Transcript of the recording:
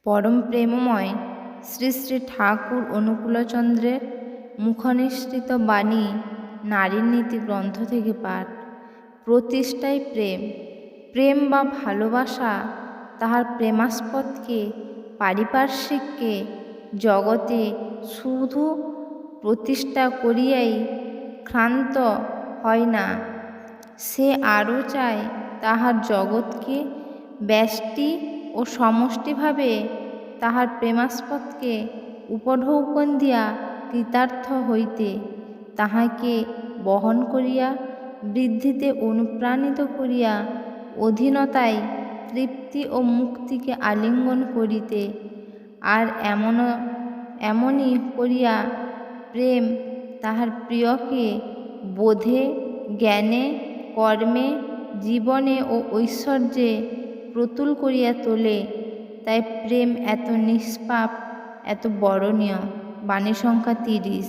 পরম প্রেমময় শ্রী শ্রী ঠাকুর অনুকূলচন্দ্রের মুখনিসৃত বাণী নারীর নীতি গ্রন্থ থেকে পাঠ। প্রতিষ্ঠাই প্রেম। প্রেম বা ভালোবাসা তাহার প্রেমাস্পদকে পারিপার্শ্বিককে জগতে শুধু প্রতিষ্ঠা করিয়াই ক্ষান্ত হয় না, সে আরও চায় তাহার জগৎকে ব্যষ্টি ও সমষ্টিভাবে তাহার প্রেমাস্পদকে উপঢৌকন দিয়া কৃতার্থ হইতে, তাহাকে বহন করিয়া বৃদ্ধিতে অনুপ্রাণিত করিয়া অধীনতায় তৃপ্তি ও মুক্তিকে আলিঙ্গন করিতে। আর এমনই করিয়া প্রেম তাহার প্রিয়কে বোধে, জ্ঞানে, কর্মে, জীবনে ও ঐশ্বর্যে প্রতুল করিয়া তোলে। তাই প্রেম এত নিষ্পাপ, এত বরণীয়। বাণী সংখ্যা 30।